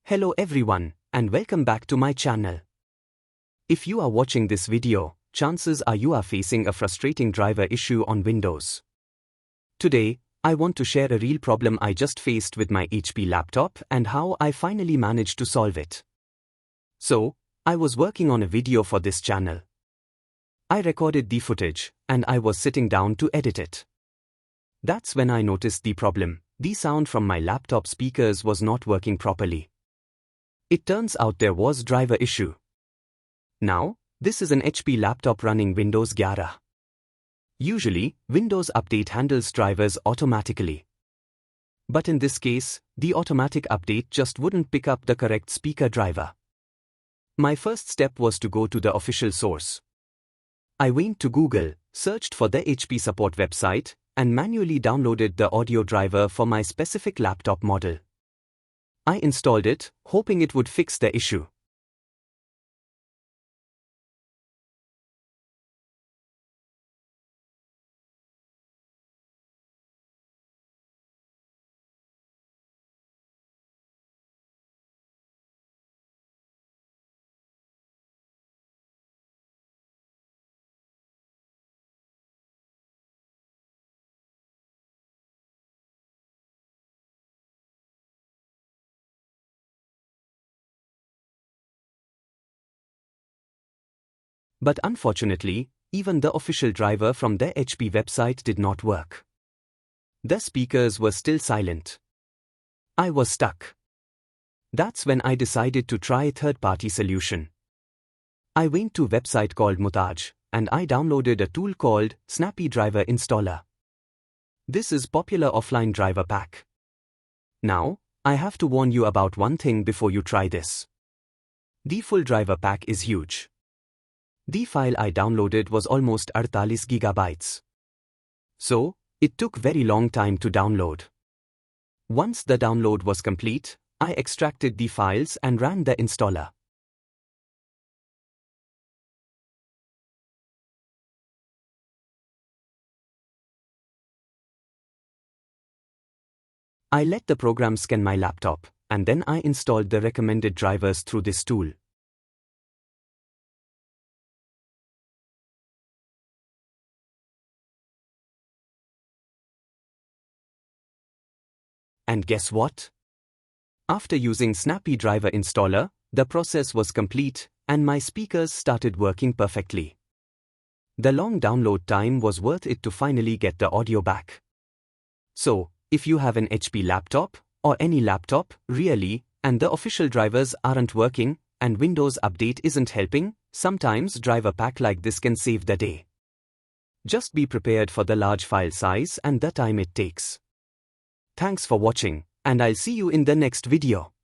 Hello everyone, and welcome back to my channel. If you are watching this video, chances are you are facing a frustrating driver issue on Windows. Today, I want to share a real problem I just faced with my HP laptop and how I finally managed to solve it. So, I was working on a video for this channel. I recorded the footage, and I was sitting down to edit it. That's when I noticed the problem. The sound from my laptop speakers was not working properly. It turns out there was driver issue. Now, this is an HP laptop running Windows 11. Usually, Windows Update handles drivers automatically. But in this case, the automatic update just wouldn't pick up the correct speaker driver. My first step was to go to the official source. I went to Google, searched for the HP support website, and manually downloaded the audio driver for my specific laptop model. I installed it, hoping it would fix the issue. But unfortunately, even the official driver from the HP website did not work. The speakers were still silent. I was stuck. That's when I decided to try a third-party solution. I went to a website called Mutaj, and I downloaded a tool called Snappy Driver Installer. This is popular offline driver pack. Now, I have to warn you about one thing before you try this. The full driver pack is huge. The file I downloaded was almost 48 gigabytes. So, it took very long time to download. Once the download was complete, I extracted the files and ran the installer. I let the program scan my laptop, and then I installed the recommended drivers through this tool. And guess what? After using Snappy Driver Installer, the process was complete, and my speakers started working perfectly. The long download time was worth it to finally get the audio back. So, if you have an HP laptop, or any laptop, really, and the official drivers aren't working, and Windows Update isn't helping, sometimes driver pack like this can save the day. Just be prepared for the large file size and the time it takes. Thanks for watching, and I'll see you in the next video.